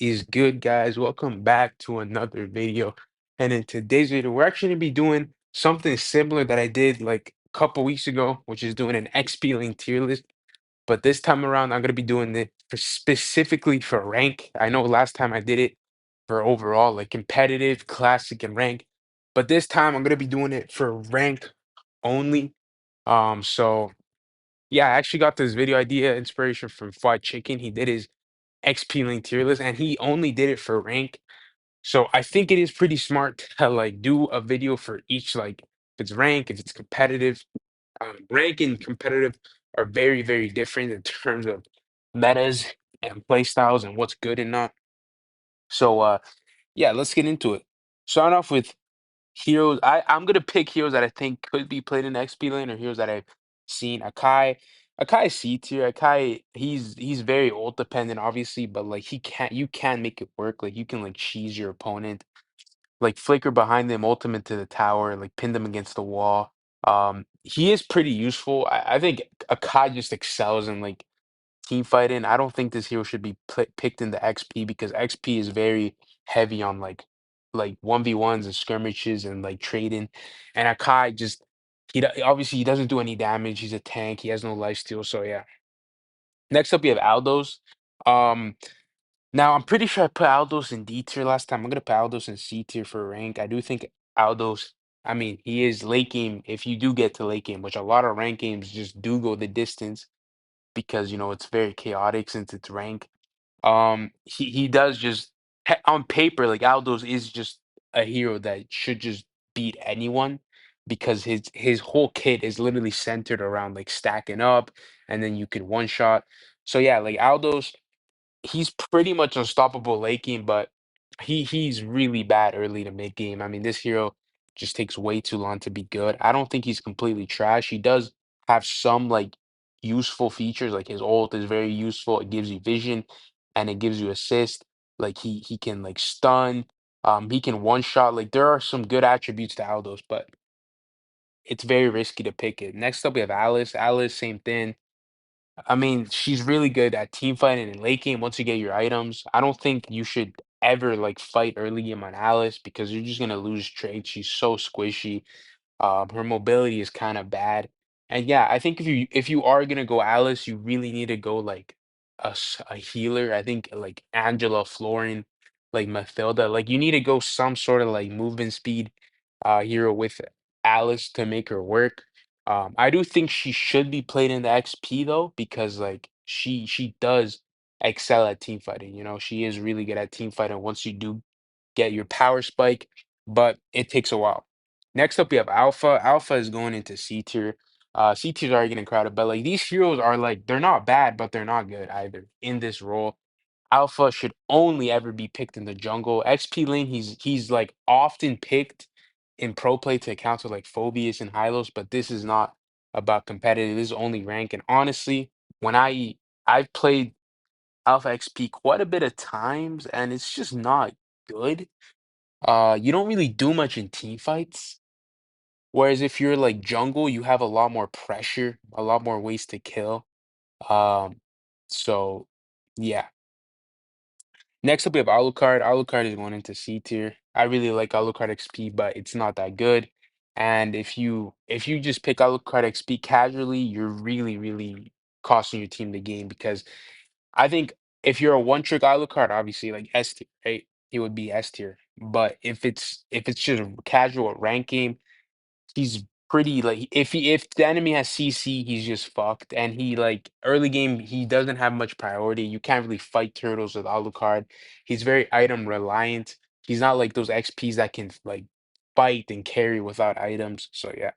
is good, guys? Welcome back to another video. And in today's video, we're actually gonna be doing something similar that I did like a couple weeks ago, which is doing an XP Link tier list. But this time around, I'm gonna be doing it for specifically for rank. I know last time I did it for overall, like competitive, classic, and rank. But this time I'm gonna be doing it for rank only. So yeah, I actually got this video idea inspiration from Fried Chicken. He did his XP Link tier list, and he only did it for rank. So I think it is pretty smart to like do a video for each, like if it's rank, if it's competitive. Rank and competitive are very, very different in terms of metas and play styles and what's good and not. So yeah, let's get into it. Starting off with heroes. I'm gonna pick heroes that I think could be played in XP lane or heroes that I've seen. Akai. Akai is C tier. Akai, he's very ult dependent, obviously, but like you can make it work. Like you can like cheese your opponent, like flicker behind them, ultimate to the tower, like pin them against the wall. He is pretty useful. I think Akai just excels in like team fighting. I don't think this hero should be picked in the XP because XP is very heavy on like 1v1s and skirmishes and like trading. And Akai just obviously he doesn't do any damage. He's a tank. He has no lifesteal. So yeah. Next up we have Aldos. Um Now I'm pretty sure I put Aldos in D tier last time. I'm gonna put Aldos in C tier for rank. I do think Aldos, I mean, he is late game if you do get to late game, which a lot of rank games just do go the distance because it's very chaotic since it's rank. He does just on paper, like Aldos is just a hero that should just beat anyone because his whole kit is literally centered around like stacking up and then you can one shot. So yeah, like Aldos, he's pretty much unstoppable late game, but he's really bad early to mid game. I mean, this hero just takes way too long to be good. I don't think he's completely trash. He does have some like useful features, like his ult is very useful. It gives you vision and it gives you assist. Like he can like stun. He can one shot. Like there are some good attributes to Aldos, but it's very risky to pick it. Next up, we have Alice. Alice, same thing. I mean, she's really good at team fighting and late game once you get your items. I don't think you should ever like fight early game on Alice because you're just gonna lose trade. She's so squishy. Her mobility is kind of bad. And yeah, I think if you are gonna go Alice, you really need to go like a healer. I think like Angela, Florin, like Mathilda. Like you need to go some sort of like movement speed hero with Alice to make her work. I do think she should be played in the XP though, because like she does excel at team fighting. She is really good at team fighting once you do get your power spike, but it takes a while. Next up, we have Alpha. Alpha is going into C tier. C tier is already getting crowded, but like these heroes are like they're not bad, but they're not good either in this role. Alpha should only ever be picked in the jungle. XP lane, he's like often picked in pro play to counter like Phobius and Hylos, but this is not about competitive. This is only rank. And honestly, when I've played Alpha XP quite a bit of times, and it's just not good. You don't really do much in team fights. Whereas if you're like jungle, you have a lot more pressure, a lot more ways to kill. Um, so yeah. Next up, we have Alucard. Alucard is going into C tier. I really like Alucard XP, but it's not that good. And if you just pick Alucard XP casually, you're really, really costing your team the game because I think if you're a one trick Alucard, obviously like S tier, right? It would be S tier. But if it's just a casual rank game, he's pretty like if the enemy has CC, he's just fucked. And he like early game, he doesn't have much priority. You can't really fight turtles with Alucard. He's very item reliant. He's not like those XPs that can like fight and carry without items. So yeah.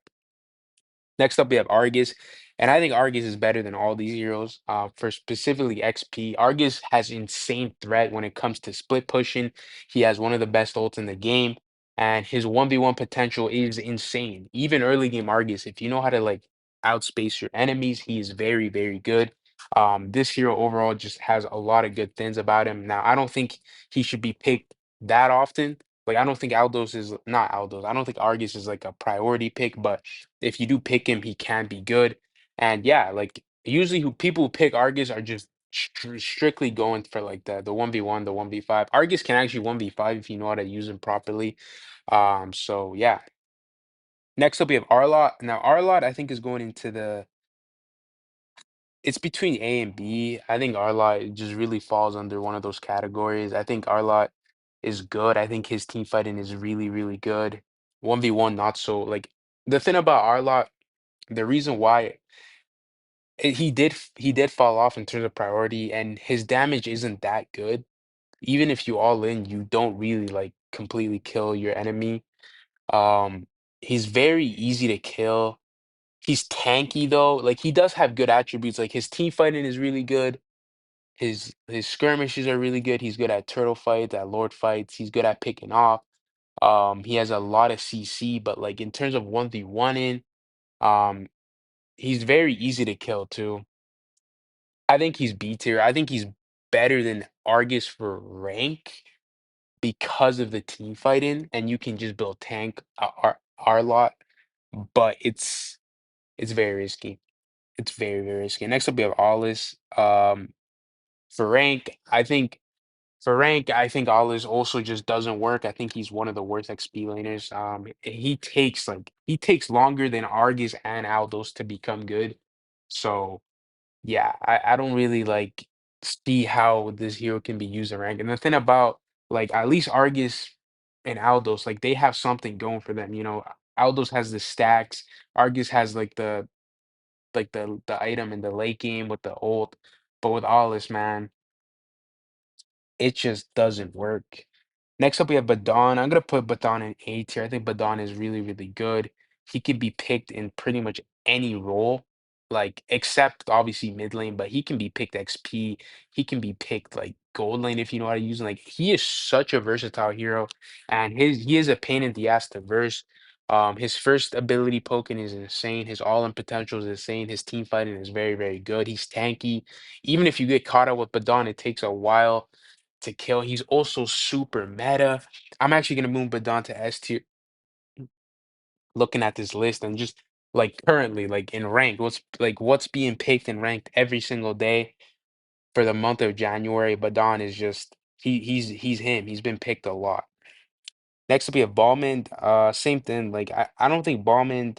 Next up, we have Argus, and I think Argus is better than all these heroes. For specifically XP, Argus has insane threat when it comes to split pushing. He has one of the best ults in the game, and his 1v1 potential is insane. Even early game Argus, if you know how to like outspace your enemies, he is very, very good. This hero overall just has a lot of good things about him. Now, I don't think he should be picked that often. Like, I don't think Aldos is not Aldos. I don't think Argus is like a priority pick, but if you do pick him, he can be good. And yeah, like usually who people who pick Argus are just strictly going for like the 1v1, the 1v5. Argus can actually 1v5 if you know how to use him properly. So yeah. Next up we have Arlott. Now Arlott I think is going into the it's between A and B. I think Arlott just really falls under one of those categories. I think Arlott is good. I think his team fighting is really, really good. 1v1 not so like the thing about Arlott, the reason why he did fall off in terms of priority, and his damage isn't that good. Even if you all in, you don't really like completely kill your enemy. Um, he's very easy to kill. He's tanky though. Like he does have good attributes. Like his team fighting is really good. His skirmishes are really good. He's good at turtle fights, at lord fights. He's good at picking off. He has a lot of CC, but like in terms of 1v1 in, um, he's very easy to kill too. I think he's B tier. I think he's better than Argus for rank because of the team fighting, and you can just build tank Arlott, but it's very risky. It's very, very risky. Next up, we have Aulis. For rank, I think I think Aulis also just doesn't work. I think he's one of the worst XP laners. He takes longer than Argus and Aldos to become good. So yeah, I don't really like see how this hero can be used in rank. And the thing about like at least Argus and Aldos, like they have something going for them. You know, Aldos has the stacks, Argus has like the item in the late game with the ult, but with Aulis, man, it just doesn't work. Next up, we have Badon. I'm gonna put Badon in A tier. I think Badon is really, really good. He can be picked in pretty much any role, like except obviously mid lane, but he can be picked XP. He can be picked like gold lane if you know how to use him. Like he is such a versatile hero, and he is a pain in the ass to verse. His first ability poking is insane. His all-in potential is insane. His team fighting is very, very good. He's tanky. Even if you get caught up with Badon, it takes a while to kill. He's also super meta. I'm actually gonna move Badon to S tier. Looking at this list and just like currently, like in rank, what's being picked and ranked every single day for the month of January. Badon is just he's him. He's been picked a lot. Next up we have Ballman. Same thing. Like I don't think Ballman.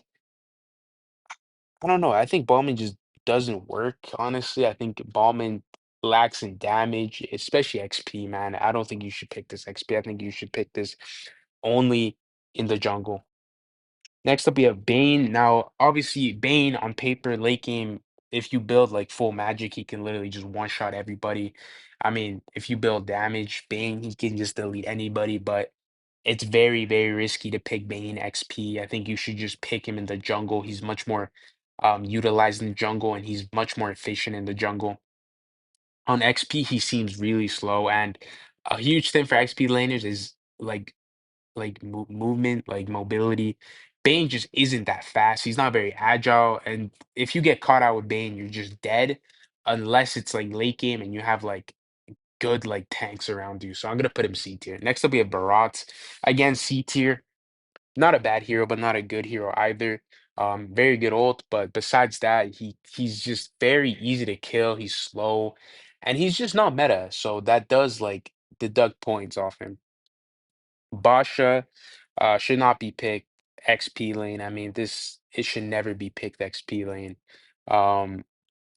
I don't know. I think Ballman just doesn't work. Honestly, I think Ballman lacks in damage, especially XP. Man, I don't think you should pick this XP. I think you should pick this only in the jungle. Next up, we have Bane. Now, obviously, Bane on paper, late game, if you build like full magic, he can literally just one-shot everybody. I mean, if you build damage, Bane, he can just delete anybody, but it's very, very risky to pick Bane XP. I think you should just pick him in the jungle. He's much more utilized in the jungle, and he's much more efficient in the jungle. On XP, he seems really slow, and a huge thing for XP laners is like movement, like mobility. Bane just isn't that fast. He's not very agile, and if you get caught out with Bane, you're just dead, unless it's like late game and you have like good like tanks around you. So I'm gonna put him C tier. Next up, we have Barat. Again, C tier. Not a bad hero, but not a good hero either. Very good ult, but besides that, he's just very easy to kill. He's slow, and he's just not meta. So that does like deduct points off him. Basha should not be picked XP lane. I mean, this it should never be picked XP lane. Um,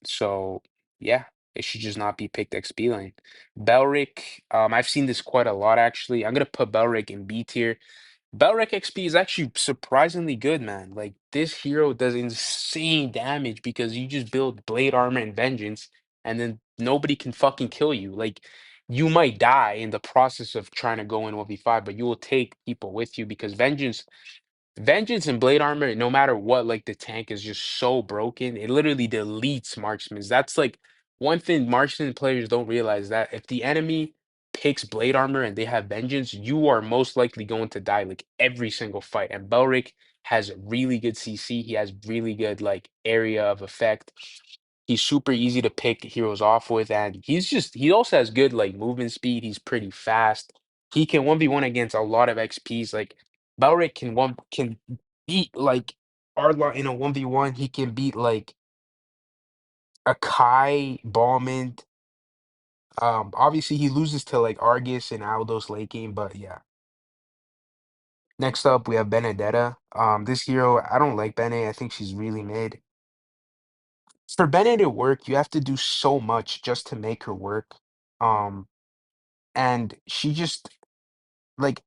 so yeah, it should just not be picked XP lane. Belric, I've seen this quite a lot actually. I'm gonna put Belric in B tier. Belric XP is actually surprisingly good, man. Like this hero does insane damage because you just build blade armor and vengeance, and then nobody can fucking kill you. Like you might die in the process of trying to go in 1v5, but you will take people with you because Vengeance and Blade Armor, no matter what, like the tank is just so broken. It literally deletes marksmen. That's like one thing marksman players don't realize that if the enemy picks Blade Armor and they have Vengeance, you are most likely going to die like every single fight. And Belric has really good CC. He has really good like area of effect. He's super easy to pick heroes off with, and he also has good like movement speed. He's pretty fast. He can 1v1 against a lot of XPs. Like Belric can beat like Ardla in a 1v1. He can beat like a Kai Ballman. Obviously he loses to like Argus and Aldos late game, but yeah. Next up we have Benedetta. This hero, I don't like Bene. I think she's really mid. For Bene to work, you have to do so much just to make her work. Um, and she just like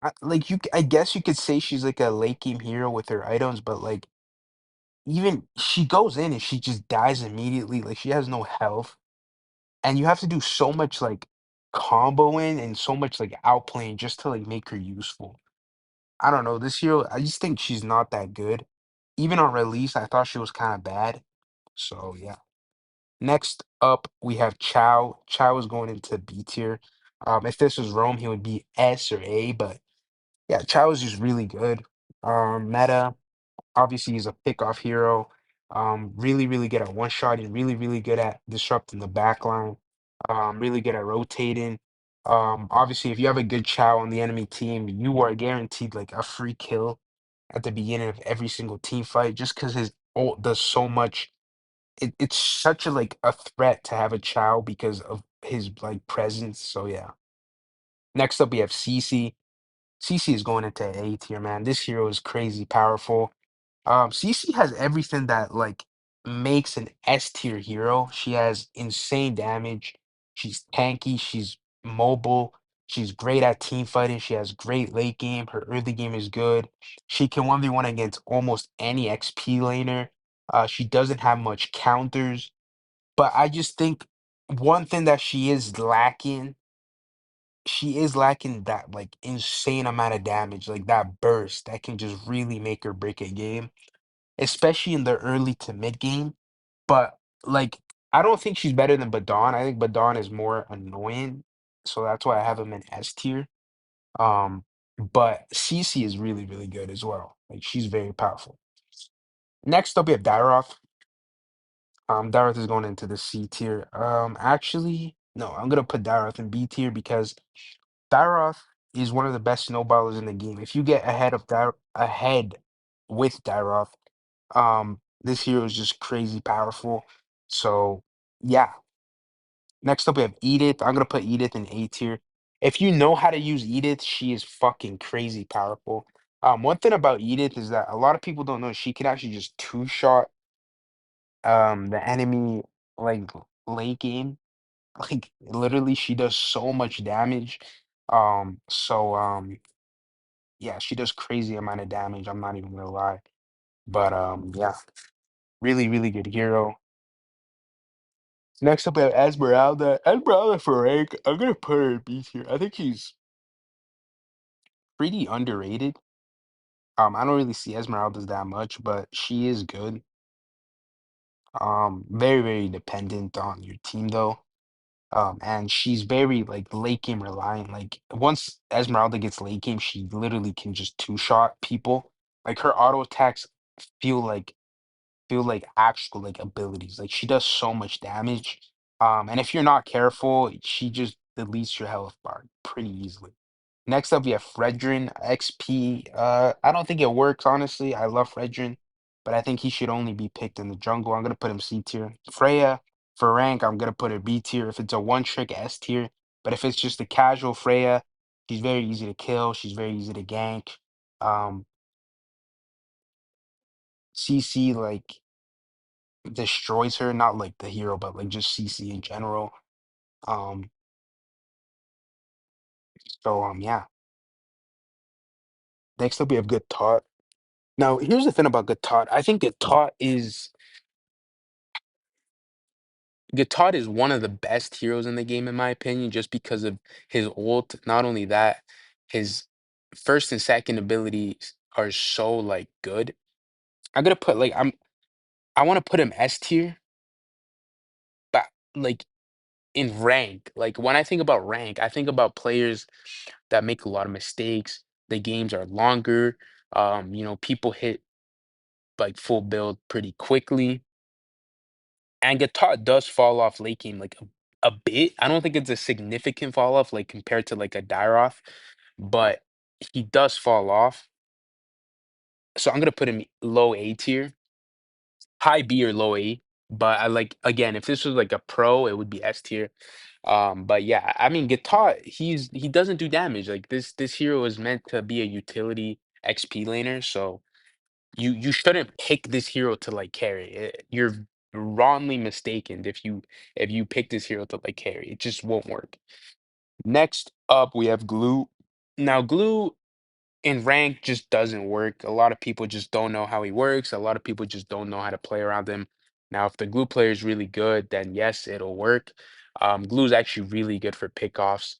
I guess you could say she's like a late game hero with her items, but like even she goes in and she just dies immediately. Like she has no health, and you have to do so much like comboing and so much like outplaying just to like make her useful. I don't know. This hero, I just think she's not that good. Even on release, I thought she was kind of bad. So yeah. Next up, we have Chow. Chow is going into B tier. If this was Rome, he would be S or A, but yeah, Chow is just really good. Meta, obviously he's a pick off hero. Really, really good at one shot and really, really good at disrupting the back line. Really good at rotating. Obviously, if you have a good Chow on the enemy team, you are guaranteed like a free kill at the beginning of every single team fight just because his ult does so much. It's such a like a threat to have a Chow because of his like presence. So yeah. Next up, we have CC. CC is going into A tier, man. This hero is crazy powerful. CC has everything that like makes an S tier hero. She has insane damage. She's tanky. She's mobile. She's great at team fighting. She has great late game. Her early game is good. She can 1v1 against almost any XP laner. She doesn't have much counters, but I just think one thing that she is lacking that like insane amount of damage, like that burst that can just really make or break a game, especially in the early to mid game. But like, I don't think she's better than Badon. I think Badon is more annoying, so that's why I have him in S tier. Um, but CC is really, really good as well. Like she's very powerful. Next up, we have Dairoth. Dairoth is going into the C tier. Actually, no, I'm gonna put Dairoth in B tier because Dairoth is one of the best snowballers in the game. If you get ahead with Dairoth, this hero is just crazy powerful. So yeah. Next up we have Edith. I'm gonna put Edith in A tier. If you know how to use Edith, she is fucking crazy powerful. One thing about Edith is that a lot of people don't know she can actually just two-shot the enemy like late game. Like literally she does so much damage. So yeah, she does crazy amount of damage. I'm not even gonna lie. But yeah, really, really good hero. Next up, we have Esmeralda. Esmeralda for rank. I'm gonna put her in B tier. I think she's pretty underrated. I don't really see Esmeralda's that much, but she is good. Very, very dependent on your team though. And she's very like late game reliant. Like once Esmeralda gets late game, she literally can just two-shot people. Like her auto attacks feel like feel like actual like abilities. Like she does so much damage. And if you're not careful, she just deletes your health bar pretty easily. Next up, we have Fredrin XP. I don't think it works, honestly. I love Fredrin, but I think he should only be picked in the jungle. I'm gonna put him C tier. Freya, for rank, I'm gonna put her B tier. If it's a one trick, S tier. But if it's just a casual Freya, she's very easy to kill. She's very easy to gank. Um, CC like destroys her, not like the hero, but like just CC in general. Um, yeah. Next up, we have Good Taught. Now, here's the thing about Good Taught. I think Guitar is one of the best heroes in the game, in my opinion, just because of his ult. Not only that, his first and second abilities are so like good. I'm gonna put like I want to put him S tier, but like in rank. Like when I think about rank, I think about players that make a lot of mistakes. The games are longer. People hit like full build pretty quickly. And Guitar does fall off late game like a bit. I don't think it's a significant fall off like compared to like a Dairoth, but he does fall off. So I'm gonna put him low A tier, high B or low A. But I like again, if this was like a pro, it would be S tier. But yeah, I mean, Guitar, he doesn't do damage. Like this hero is meant to be a utility XP laner, so you shouldn't pick this hero to like carry. You're wrongly mistaken if you pick this hero to like carry. It just won't work. Next up, we have Glue. Now, Glue in rank just doesn't work. A lot of people just don't know how he works. A lot of people just don't know how to play around him. Now, if the glue player is really good, then yes, it'll work. Glue's actually really good for pickoffs.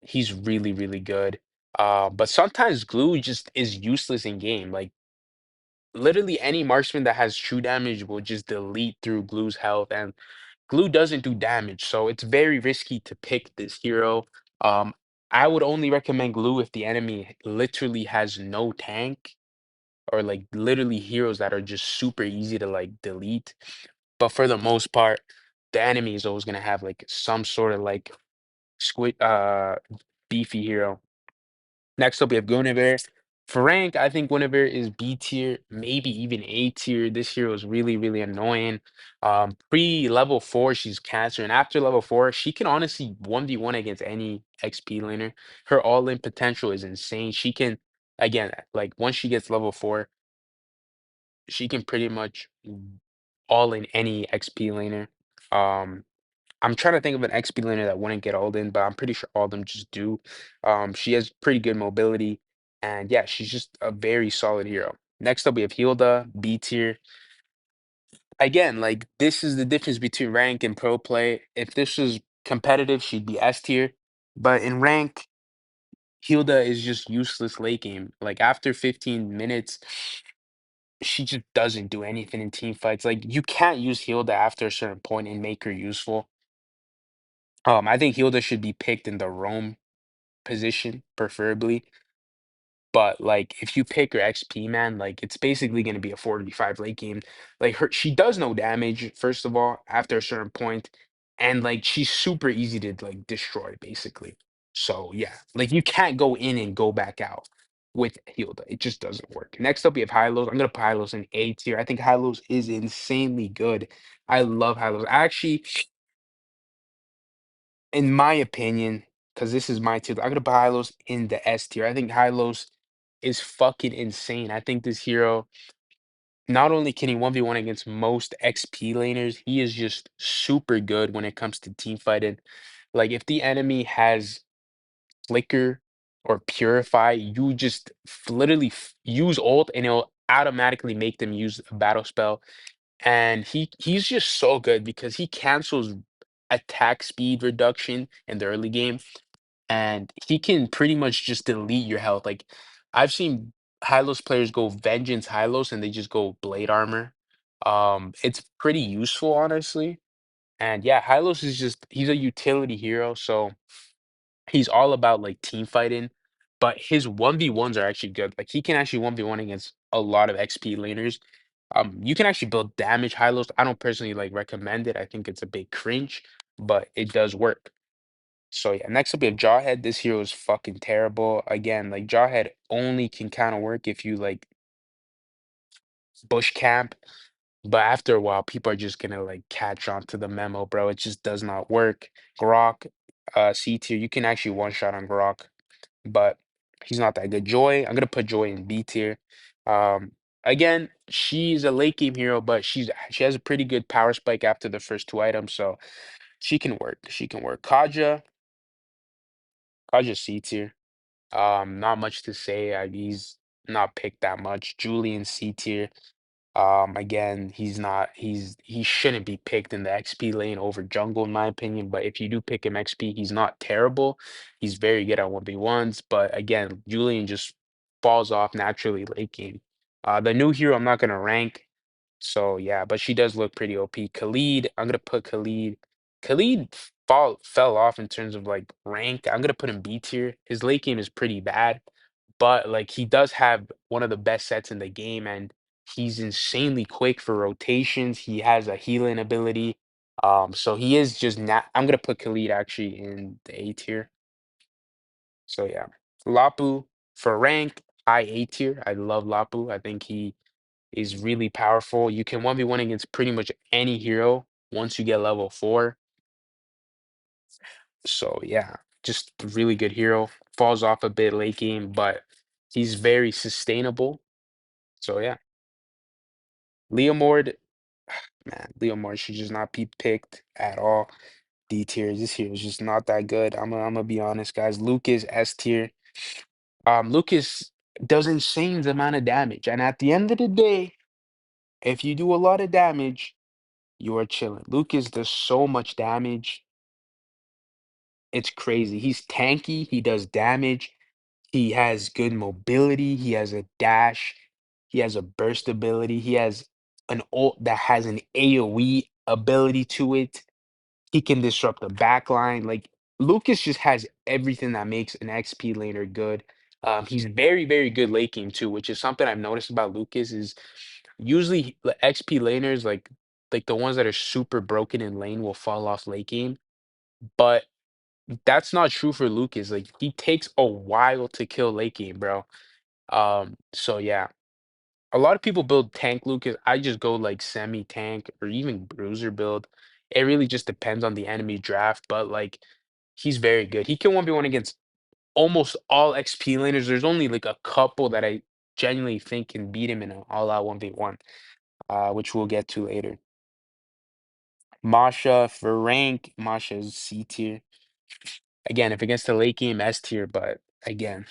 He's really, really good. But sometimes glue just is useless in game. Like literally any marksman that has true damage will just delete through glue's health, and glue doesn't do damage, so it's very risky to pick this hero. Um, I would only recommend glue if the enemy literally has no tank or like literally heroes that are just super easy to like delete. But for the most part, the enemy is always gonna have like some sort of like squid beefy hero. Next up, we have Guinevere. For rank, I think Guinevere is B tier, maybe even A tier. This hero is really, really annoying. Pre-level 4, she's cancer, and after level 4, she can honestly 1v1 against any XP laner. Her all-in potential is insane. She can, again, like once she gets level 4, she can pretty much all in any XP laner. Um, I'm trying to think of an XP laner that wouldn't get Alden, but I'm pretty sure all of them just do. She has pretty good mobility, and yeah, she's just a very solid hero. Next up, we have Hilda, B tier. Again, like this is the difference between rank and pro play. If this was competitive, she'd be S tier, but in rank, Hilda is just useless late game. Like after 15 minutes, she just doesn't do anything in team fights. Like you can't use Hilda after a certain point and make her useful. I think Hilda should be picked in the roam position, preferably. But like if you pick her XP man, like it's basically gonna be a 45 late game. Like she does no damage, first of all, after a certain point, and like she's super easy to like destroy, basically. So yeah, like you can't go in and go back out with Hilda. It just doesn't work. Next up, we have Hylos. I'm gonna put Hylos in A tier. I think Hylos is insanely good. I love Hylos. Actually, in my opinion, because this is my tier, I'm gonna put Hylos in the S tier. I think Hylos is fucking insane. I think this hero, not only can he 1v1 against most XP laners, he is just super good when it comes to team fighting. Like if the enemy has Flicker or Purify, you just literally use ult and it'll automatically make them use a battle spell. And he's just so good because he cancels attack speed reduction in the early game, and he can pretty much just delete your health. Like I've seen Hylos players go Vengeance Hylos and they just go Blade Armor. It's pretty useful, honestly. And yeah, Hylos is just he's a utility hero, so he's all about like team fighting, but his 1v1s are actually good. Like he can actually 1v1 against a lot of XP laners. You can actually build damage Hylos. I don't personally like recommend it. I think it's a bit cringe, but it does work. So yeah, next up we have Jawhead. This hero is fucking terrible. Again, like Jawhead only can kind of work if you like bush camp, but after a while, people are just gonna like catch on to the memo, bro. It just does not work. Grok, C tier, you can actually one shot on Grok, but he's not that good. Joy, I'm gonna put Joy in B tier. Um, Again, she's a late game hero, but she has a pretty good power spike after the first two items, so she can work. She can work. Kaja C tier. Not much to say. He's not picked that much. Julian C tier. Again, he shouldn't be picked in the XP lane over jungle, in my opinion. But if you do pick him XP, he's not terrible. He's very good at 1v1s. But again, Julian just falls off naturally late game. The new hero I'm not gonna rank. So yeah, but she does look pretty OP. Khalid, I'm gonna put Khalid. Khalid fell off in terms of like rank. I'm gonna put him B tier. His late game is pretty bad, but like he does have one of the best sets in the game, and he's insanely quick for rotations. He has a healing ability. So he is just not. I'm gonna put Khalid actually in the A tier. So yeah, Lapu for rank, high A tier. I love Lapu. I think is really powerful. You can 1v1 against pretty much any hero once you get level 4. So yeah, just a really good hero. Falls off a bit late game, but he's very sustainable. So yeah, Leomord, man, Leomord should just not be picked at all. D tier. This hero is just not that good. I'm gonna be honest, guys. Lucas S tier. Lucas does insane amount of damage, and at the end of the day, if you do a lot of damage, you are chilling. Lucas does so much damage. It's crazy. He's tanky. He does damage. He has good mobility. He has a dash. He has a burst ability. He has an ult that has an AoE ability to it. He can disrupt the back line. Like Lucas just has everything that makes an XP laner good. He's very, very good late game too, which is something I've noticed about Lucas is usually the XP laners like the ones that are super broken in lane will fall off late game. But that's not true for Lucas. Like he takes a while to kill late game, bro. So yeah. A lot of people build tank Lucas. I just go like semi-tank or even bruiser build. It really just depends on the enemy draft, but like he's very good. He can 1v1 against almost all XP laners. There's only like a couple that I genuinely think can beat him in an all-out 1v1, which we'll get to later. Masha for rank, Masha's C tier. Again, if against the late game, S tier, but again,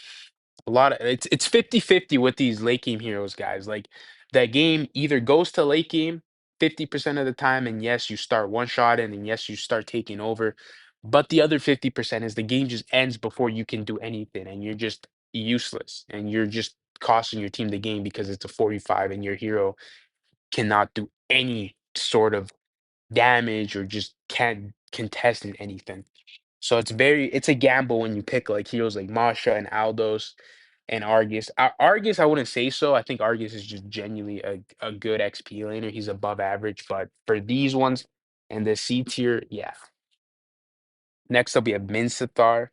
a lot of it's 50-50 with these late game heroes, guys. Like that game either goes to late game 50% of the time, and yes, you start one shot and yes, you start taking over. But the other 50% is the game just ends before you can do anything, and you're just useless, and you're just costing your team the game because it's a 45 and your hero cannot do any sort of damage or just can't contest in anything. So it's a gamble when you pick like heroes like Masha and Aldos and Argus. Argus, I wouldn't say so. I think Argus is just genuinely a good XP laner. He's above average, but for these ones and the C tier, yeah. Next up, we have Minsathar.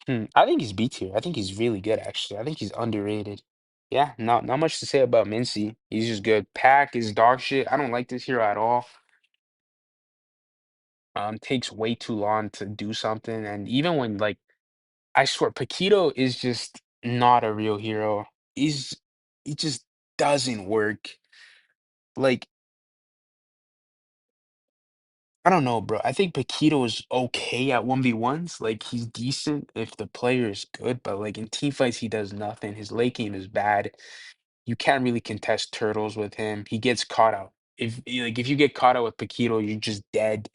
I think he's B tier. I think he's really good, actually. I think he's underrated. Yeah, not much to say about Mincy. He's just good. Pack is dog shit. I don't like this hero at all. Takes way too long to do something, and even when like I swear, Paquito is just not a real hero. He's he just doesn't work. Like, I don't know, bro. I think Paquito is okay at 1v1s. Like, he's decent if the player is good, but like in team fights, he does nothing. His late game is bad. You can't really contest turtles with him. He gets caught out. If you get caught out with Paquito, you're just dead.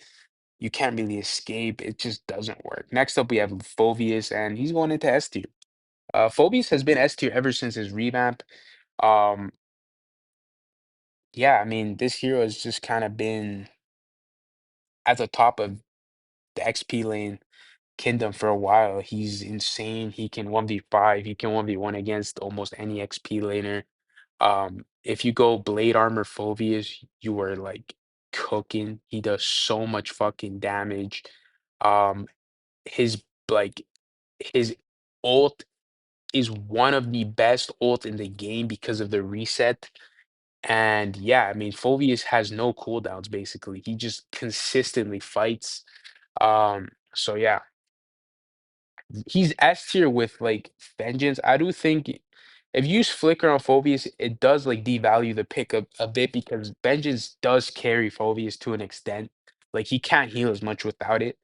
You can't really escape. It just doesn't work. Next up, we have Phoveus, and he's going into S tier. Phoveus has been S tier ever since his revamp. Um, yeah, I mean, this hero has just kind of been at the top of the XP lane kingdom for a while. He's insane. He can 1v5, he can 1v1 against almost any XP laner. If you go Blade Armor Phoveus, you are like cooking. He does so much fucking damage. Um, his like his ult is one of the best ult in the game because of the reset. And yeah, I mean, Phoveus has no cooldowns basically. He just consistently fights. So yeah, he's S tier with like vengeance. I do think if you use Flicker on Phoveus, it does like devalue the pick a bit because vengeance does carry Phoveus to an extent. Like he can't heal as much without it.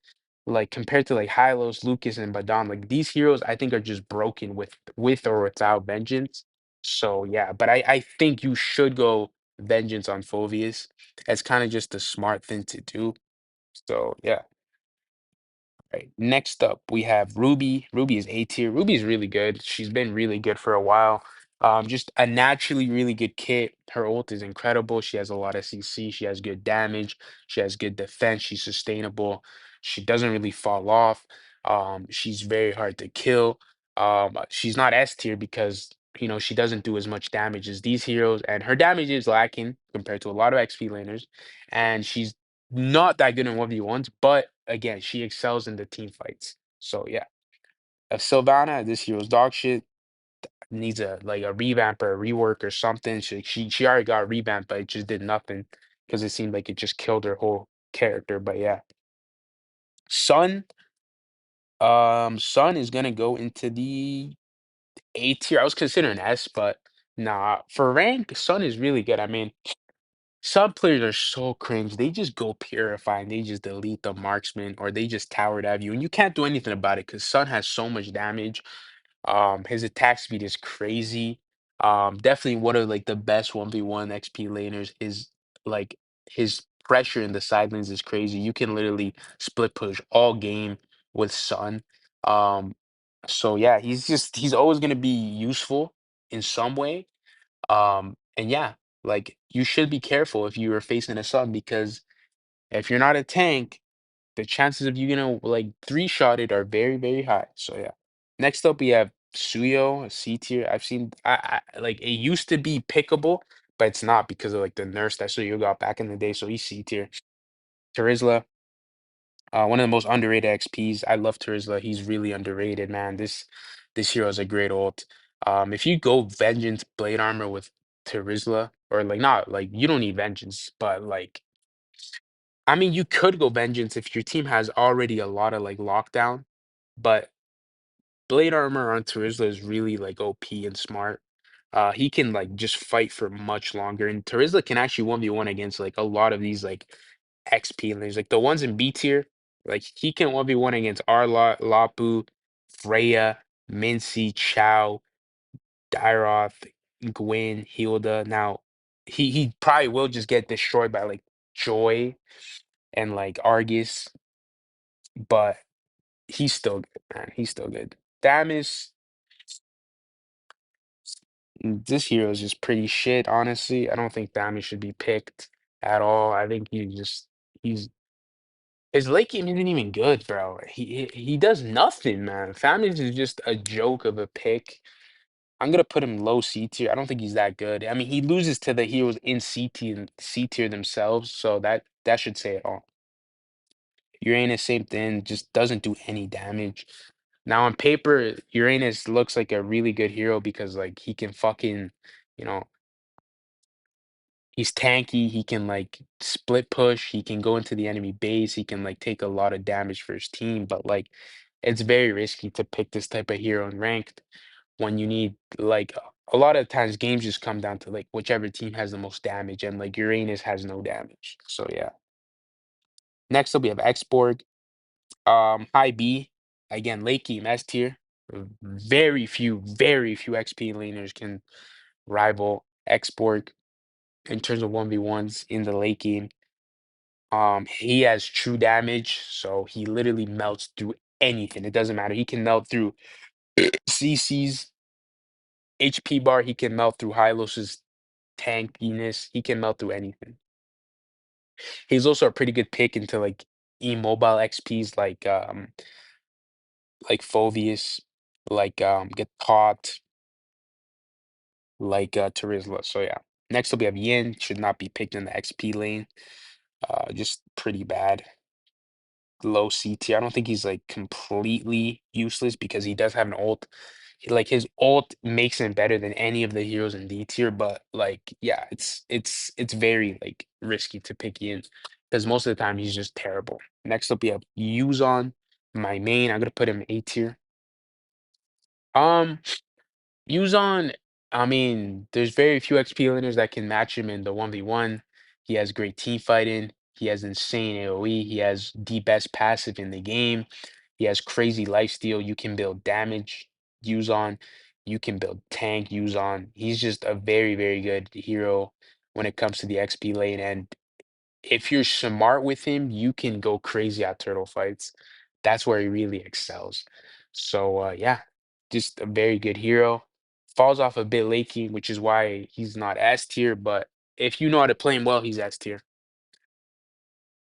Like compared to like Hylos, Lucas, and Badon, like these heroes I think are just broken with or without vengeance. So yeah, but I think you should go vengeance on Phoveus. It's kind of just a smart thing to do. So yeah. Right. Next up, we have Ruby. Ruby is A tier. Ruby is really good. She's been really good for a while. Just a naturally really good kit. Her ult is incredible. She has a lot of CC. She has good damage. She has good defense. She's sustainable. She doesn't really fall off. She's very hard to kill. She's not S tier because she doesn't do as much damage as these heroes, and her damage is lacking compared to a lot of XP laners. And she's not that good in 1v1s, but again, she excels in the team fights. So yeah. Sylvana, this hero's dog shit. needs a like a revamp or a rework or something. She already got revamped, but it just did nothing because it seemed like it just killed her whole character. But yeah, Sun, Sun is gonna go into the A tier. I was considering S, but nah. For rank, Sun is really good. I mean, some players are so cringe. They just go purify and they just delete the marksman or they just tower dive you, and you can't do anything about it because Sun has so much damage. His attack speed is crazy. Definitely one of like the best 1v1 XP laners is like his pressure in the side lanes is crazy. You can literally split push all game with Sun. Um, so yeah, he's always gonna be useful in some way. And yeah, like you should be careful if you are facing a Sun because if you're not a tank, the chances of you gonna like three-shot it are very, very high. So yeah. Next up we have Suyo, a C tier. I've seen I like it used to be pickable, but it's not because of like the nurse that Suyo got back in the day. So he's C tier. Terizla, one of the most underrated XPs. I love Terizla. He's really underrated, man. This hero is a great ult. If you go Vengeance Blade Armor with Terizla, or like not like you don't need Vengeance, but like I mean you could go Vengeance if your team has already a lot of like lockdown, but Blade Armor on Terizla is really like OP and smart. He can like just fight for much longer, and Terizla can actually 1v1 against like a lot of these like XP lanes, like the ones in B tier. Like he can 1v1 against Arlott, Lapu, Freya, Mincy, Chow, Dyroth, Gwen, Hilda. Now he probably will just get destroyed by like Joy and like Argus, but he's still good, man. He's still good. Damis. This hero is just pretty shit, honestly. I don't think Thami should be picked at all. I think he's his late game isn't even good, bro. He does nothing, man. Thami is just a joke of a pick. I'm gonna put him low C tier. I don't think he's that good. I mean, he loses to the heroes in C tier themselves, so that should say it all. Uranus, same thing, just doesn't do any damage. Now on paper, Uranus looks like a really good hero because like he can fucking, you know, he's tanky, he can like split push, he can go into the enemy base, he can like take a lot of damage for his team, but like it's very risky to pick this type of hero in ranked when you need like a lot of times games just come down to like whichever team has the most damage and like Uranus has no damage. So yeah. Next up we have Xborg. High B. Again, late game S tier. Very few XP laners can rival Xborg in terms of 1v1s in the late game. He has true damage, so he literally melts through anything. It doesn't matter. He can melt through CC's HP bar. He can melt through Hylos's tankiness. He can melt through anything. He's also a pretty good pick into like immobile XPs like Phoveus, like Get Caught, like Terizla. So yeah. Next up we have Yin. Should not be picked in the XP lane. Just pretty bad. Low CT. I don't think he's like completely useless because he does have an ult. Like his ult makes him better than any of the heroes in D tier, but like yeah, it's very like risky to pick in because most of the time he's just terrible. Next up we have Yuzon, my main. I'm gonna put him A tier. Um Yuzon, I mean, there's very few XP laners that can match him in the 1v1. He has great team fighting. He has insane AoE. He has the best passive in the game. He has crazy lifesteal. You can build damage, Yuzon. You can build tank, Yuzon. He's just a very good hero when it comes to the XP lane. And if you're smart with him, you can go crazy at turtle fights. That's where he really excels. So yeah, just a very good hero. Falls off a bit lakey, which is why he's not S tier, but if you know how to play him well, he's S tier.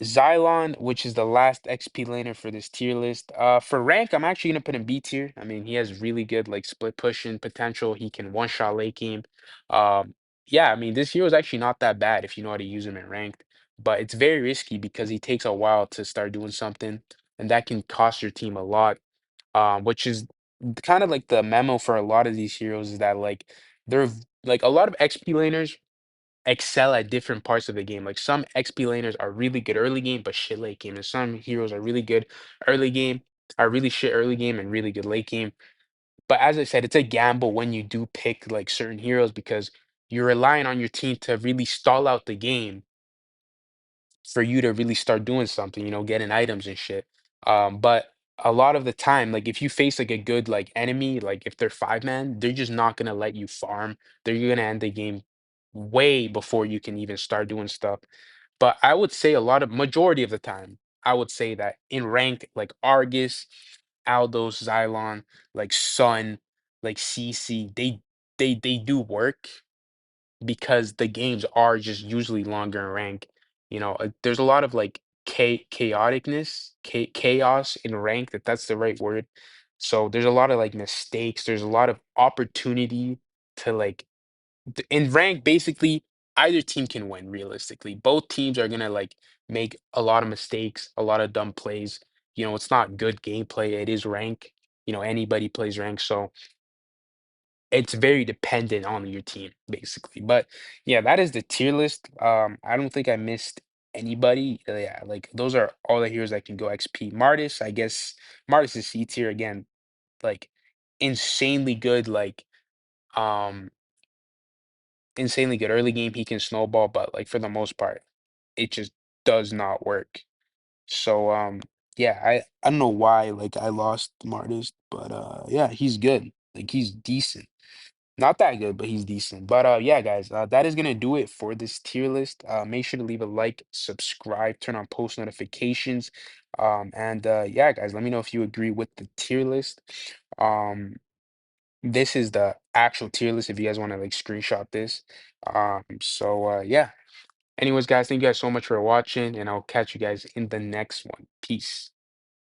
Xylon, which is the last XP laner for this tier list. For rank, I'm actually gonna put him B tier. I mean, he has really good like split pushing potential. He can one shot late game. Um, yeah, I mean, this hero is actually not that bad if you know how to use him in ranked, but it's very risky because he takes a while to start doing something, and that can cost your team a lot. Which is kind of like the memo for a lot of these heroes is that like like a lot of XP laners excel at different parts of the game. Like some XP laners are really good early game, but shit late game. And some heroes are really good early game, are really shit early game and really good late game. But as I said, it's a gamble when you do pick like certain heroes because you're relying on your team to really stall out the game for you to really start doing something, getting items and shit. But a lot of the time, like if you face like a good like enemy, like if they're 5 man, they're just not gonna let you farm. They're gonna end the game way before you can even start doing stuff. But I would say a lot of majority of the time, I would say that in rank, like Argus, Aldos, Xylon, like Sun, like CC, they do work because the games are just usually longer in rank. There's a lot of like chaoticness, chaos in rank, that's the right word. So there's a lot of like mistakes. There's a lot of opportunity to like in rank. Basically, either team can win realistically. Both teams are gonna like make a lot of mistakes, a lot of dumb plays. It's not good gameplay. It is rank. Anybody plays rank, so it's very dependent on your team, basically. But yeah, that is the tier list. I don't think I missed anybody. Yeah, like those are all the heroes that can go XP. Martis, I guess Martis is C tier again, like insanely good, like um insanely good early game. He can snowball, but like for the most part, it just does not work. So yeah, I don't know why like I lost Martis, but yeah, he's good. Like he's decent. Not that good, but he's decent. But yeah, guys, that is gonna do it for this tier list. Make sure to leave a like, subscribe, turn on post notifications. And yeah, guys, let me know if you agree with the tier list. Um, this is the actual tier list if you guys want to like screenshot this. So yeah. Anyways, guys, thank you guys so much for watching, and I'll catch you guys in the next one. Peace.